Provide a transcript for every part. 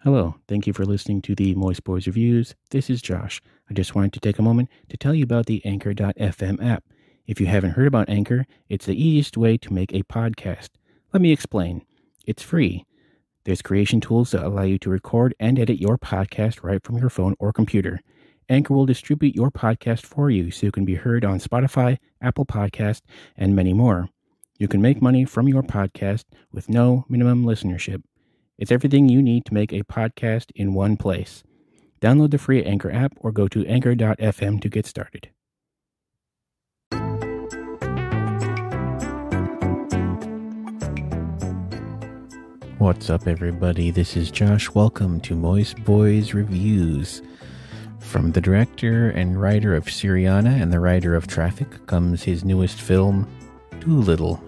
Hello, thank you for listening to the Moist Boys Reviews. This is Josh. I just wanted to take a moment to tell you about the Anchor.fm app. If you haven't heard about Anchor, it's the easiest way to make a podcast. Let me explain. It's free. There's creation tools that allow you to record and edit your podcast right from your phone or computer. Anchor will distribute your podcast for you so you can be heard on Spotify, Apple Podcast, and many more. You can make money from your podcast with no minimum listenership. It's everything you need to make a podcast in one place. Download the free Anchor app or go to anchor.fm to get started. What's up, everybody? This is Josh. Welcome to Moist Boys Reviews. From the director and writer of Syriana and the writer of Traffic comes his newest film, Dolittle.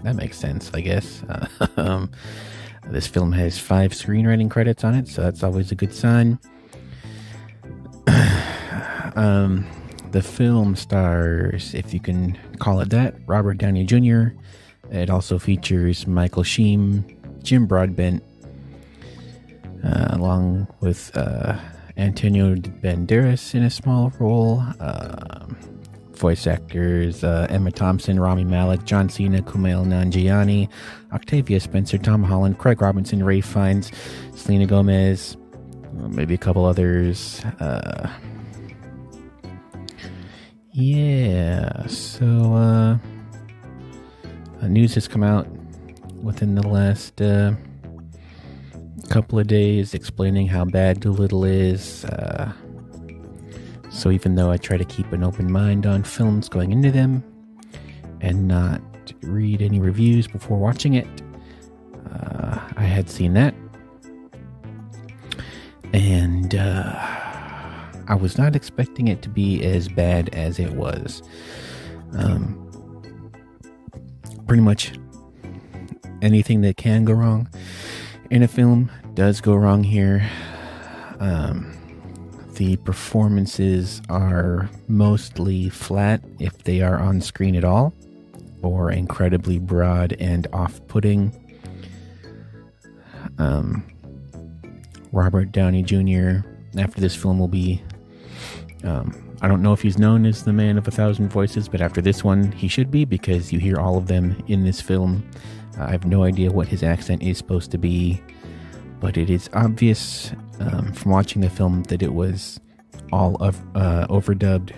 That makes sense, I guess. This film has 5 screenwriting credits on it, so that's always a good sign. The film stars, if you can call it that, Robert Downey Jr. It also features Michael Sheen, Jim Broadbent, along with Antonio Banderas in a small role. Voice actors Emma Thompson, Rami Malek, John Cena, Kumail Nanjiani, Octavia Spencer, Tom Holland, Craig Robinson, Ray Fiennes, Selena Gomez, maybe a couple others. So news has come out within the last couple of days explaining how bad Dolittle is. So even though I try to keep an open mind on films going into them and not read any reviews before watching it, I had seen that. And I was not expecting it to be as bad as it was. Pretty much anything that can go wrong in a film does go wrong here. The performances are mostly flat if they are on screen at all, or incredibly broad and off-putting. Robert Downey Jr. after this film will be, I don't know if he's known as the man of 1,000 voices, but after this one he should be, because you hear all of them in this film. I have no idea what his accent is supposed to be, but it is obvious from watching the film that it was all overdubbed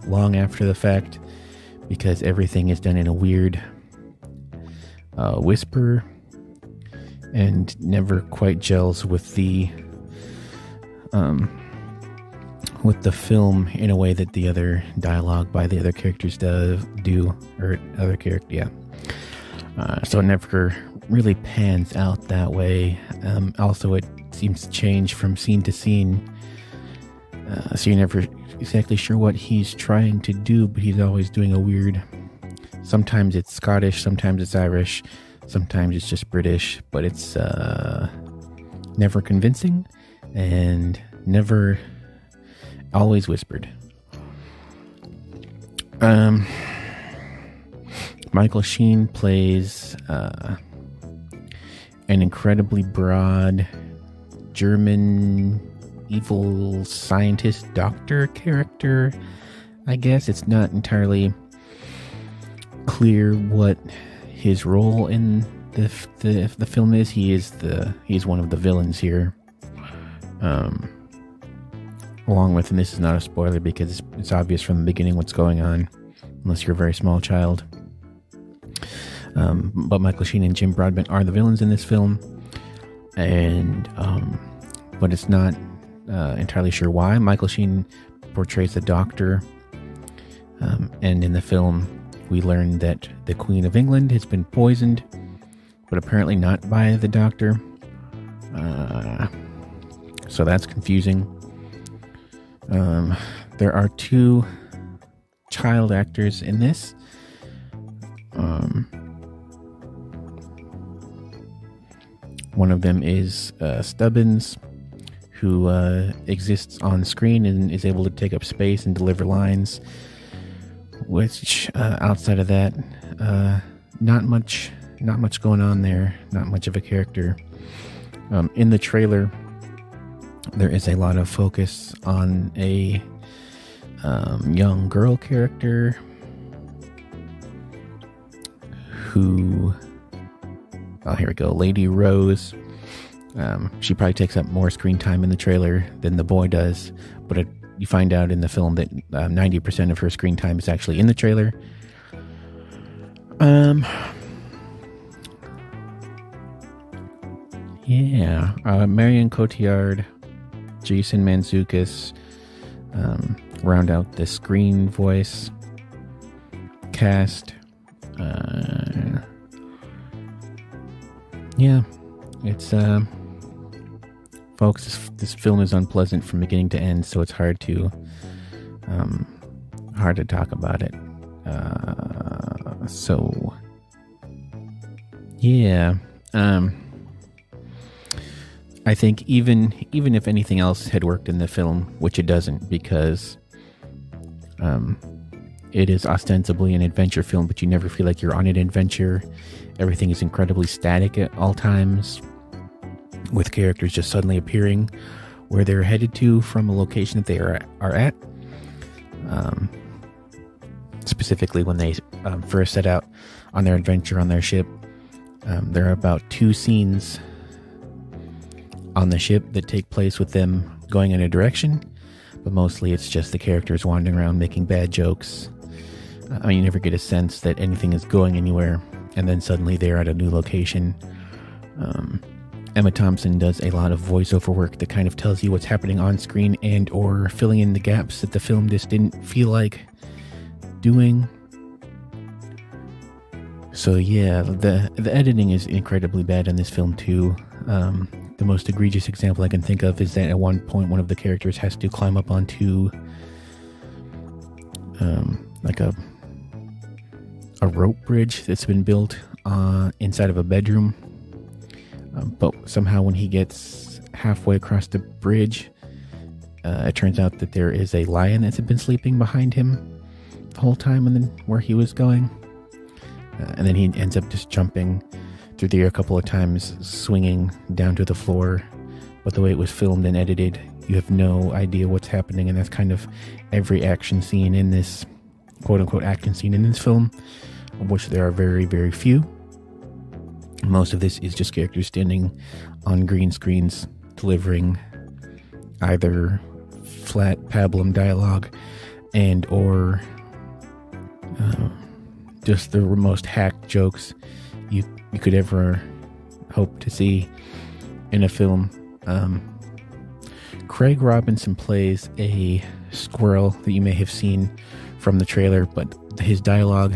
long after the fact, because everything is done in a weird whisper and never quite gels with the film in a way that the other dialogue by the other characters do. So it never really pans out that way. Also, it seems to change from scene to scene, so you're never exactly sure what he's trying to do, but he's always doing a weird, sometimes it's Scottish, sometimes it's Irish, sometimes it's just British, but it's never convincing and never always whispered. Michael Sheen plays an incredibly broad German evil scientist doctor character, I guess. It's not entirely clear what his role in the film is. He's one of the villains here. Along with, and this is not a spoiler because it's obvious from the beginning what's going on, unless you're a very small child. But Michael Sheen and Jim Broadbent are the villains in this film, and but it's not entirely sure why. Michael Sheen portrays the doctor, and in the film we learn that the Queen of England has been poisoned, but apparently not by the doctor. So that's confusing. There are 2 child actors in this. One of them is Stubbins, who exists on screen and is able to take up space and deliver lines, which outside of that, not much going on there, not much of a character. In the trailer, There is a lot of focus on a young girl character who, oh, here we go, Lady Rose. She probably takes up more screen time in the trailer than the boy does, but you find out in the film that 90% of her screen time is actually in the trailer. Marion Cotillard, Jason Mantzoukas round out the screen voice cast. It's folks, this film is unpleasant from beginning to end, so it's hard to talk about it. I think even if anything else had worked in the film, which it doesn't, because it is ostensibly an adventure film, but you never feel like you're on an adventure. Everything is incredibly static at all times, with characters just suddenly appearing where they're headed to from a location that they are at. Specifically, when they first set out on their adventure on their ship, there are about 2 scenes on the ship that take place with them going in a direction, but mostly it's just the characters wandering around making bad jokes. You never get a sense that anything is going anywhere, and then suddenly they're at a new location. Emma Thompson does a lot of voiceover work that kind of tells you what's happening on screen and or filling in the gaps that the film just didn't feel like doing. So yeah, the editing is incredibly bad in this film too. The most egregious example I can think of is that at one point one of the characters has to climb up onto like a rope bridge that's been built inside of a bedroom. But somehow when he gets halfway across the bridge, it turns out that there is a lion that's been sleeping behind him the whole time and then where he was going. And then he ends up just jumping through the air a couple of times, swinging down to the floor. But the way it was filmed and edited, you have no idea what's happening. And that's kind of every action scene in this, quote-unquote action scene in this film, of which there are very, very few. Most of this is just characters standing on green screens delivering either flat pablum dialogue and or just the most hacked jokes you could ever hope to see in a film. Craig Robinson plays a squirrel that you may have seen from the trailer, but his dialogue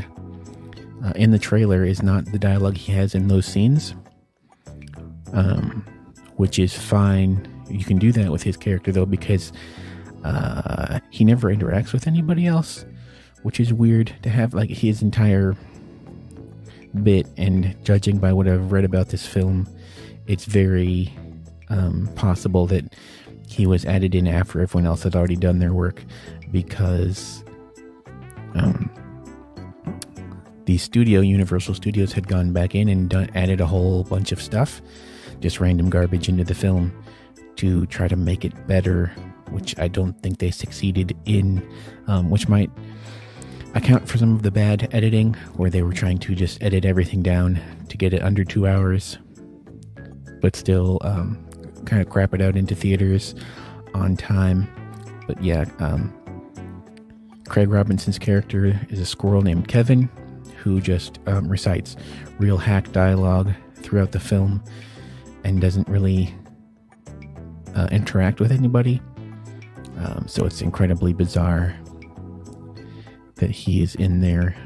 in the trailer is not the dialogue he has in those scenes, which is fine. You can do that with his character though, because he never interacts with anybody else, which is weird to have like his entire bit. And judging by what I've read about this film, it's very possible that he was added in after everyone else had already done their work, because Universal Studios had gone back in and added a whole bunch of stuff, just random garbage into the film to try to make it better, which I don't think they succeeded in, which might account for some of the bad editing, where they were trying to just edit everything down to get it under 2 hours, but still kind of crap it out into theaters on time. But yeah, Craig Robinson's character is a squirrel named Kevin, who just recites real hack dialogue throughout the film and doesn't really interact with anybody. So it's incredibly bizarre that he is in there.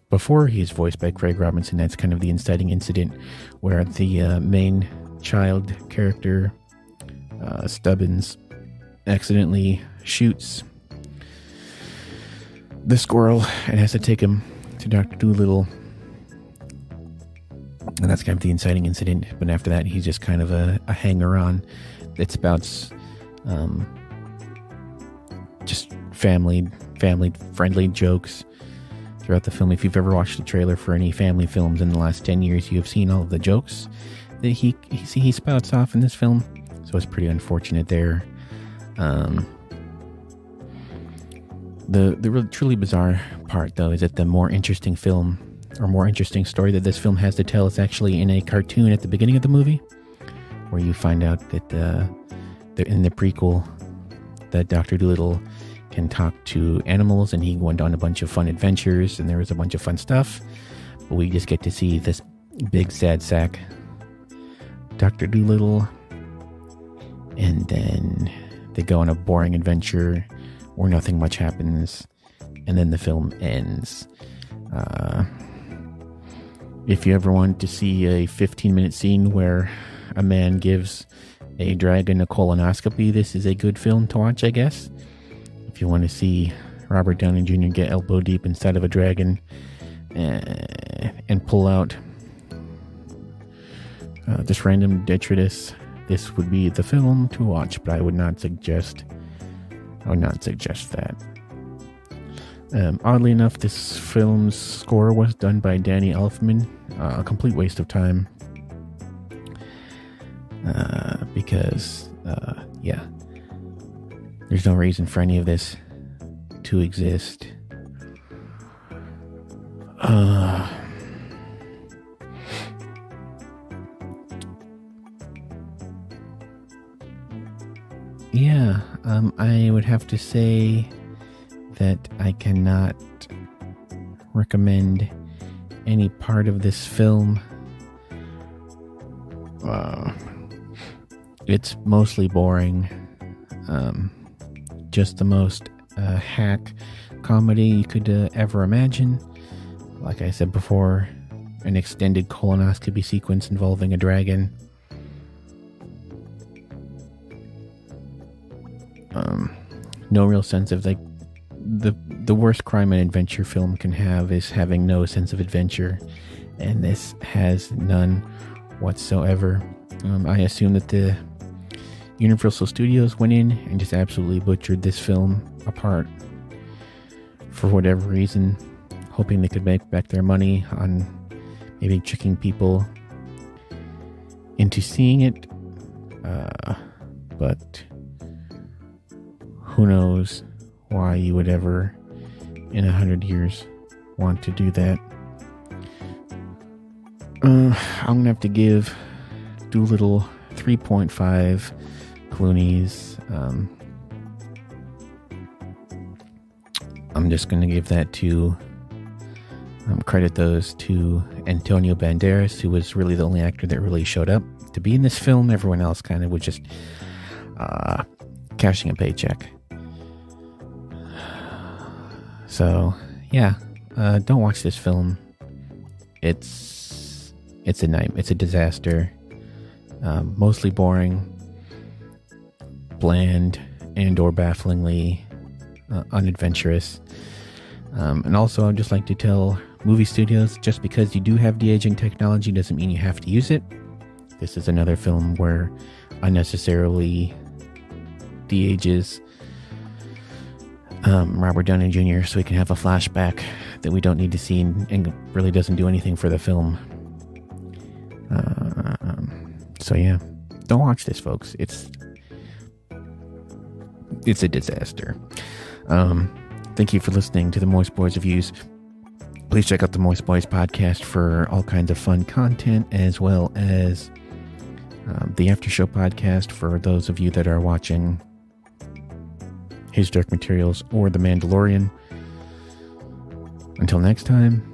Before he is voiced by Craig Robinson, that's kind of the inciting incident where the main child character, Stubbins, accidentally shoots the squirrel and has to take him to Dr. Dolittle. And that's kind of the inciting incident. But after that, he's just kind of a hanger-on that spouts just family-friendly jokes throughout the film. If you've ever watched the trailer for any family films in the last 10 years, you have seen all of the jokes that he spouts off in this film. So So it's pretty unfortunate there. The really truly bizarre part, though, is that the more interesting film or more interesting story that this film has to tell is actually in a cartoon at the beginning of the movie, where you find out that in the prequel that Dr. Dolittle can talk to animals, and he went on a bunch of fun adventures, and there was a bunch of fun stuff. But we just get to see this big sad sack Dr. Dolittle, and then they go on a boring adventure where nothing much happens, and then the film ends. If you ever want to see a 15-minute scene where a man gives a dragon a colonoscopy, this is a good film to watch, I guess. If you want to see Robert Downey Jr. get elbow deep inside of a dragon and pull out this random detritus, this would be the film to watch, but I would not suggest that. Oddly enough, this film's score was done by Danny Elfman. A complete waste of time. Because there's no reason for any of this to exist. I would have to say that I cannot recommend any part of this film. It's mostly boring. Just the most hack comedy you could ever imagine. Like I said before, an extended colonoscopy sequence involving a dragon. No real sense of, like, the worst crime and adventure film can have is having no sense of adventure, and this has none whatsoever. I assume that the Universal Studios went in and just absolutely butchered this film apart for whatever reason, hoping they could make back their money on maybe tricking people into seeing it. But who knows why you would ever in 100 years want to do that. I'm gonna have to give Dolittle 3.5 Clooney's. I'm just gonna give that to credit those to Antonio Banderas, who was really the only actor that really showed up to be in this film. Everyone else kind of was just cashing a paycheck. So yeah, don't watch this film. It's a nightmare. It's a disaster. Mostly boring, bland, and/or bafflingly unadventurous. And also, I'd just like to tell movie studios, just because you do have de-aging technology doesn't mean you have to use it. This is another film where unnecessarily de-ages Robert Downey Jr. so he can have a flashback that we don't need to see and really doesn't do anything for the film. So yeah, don't watch this, folks. It's a disaster. Thank you for listening to the Moist Boys Reviews. Please check out the Moist Boys podcast for all kinds of fun content, as well as the After Show podcast for those of you that are watching His Dark Materials or The Mandalorian. Until next time,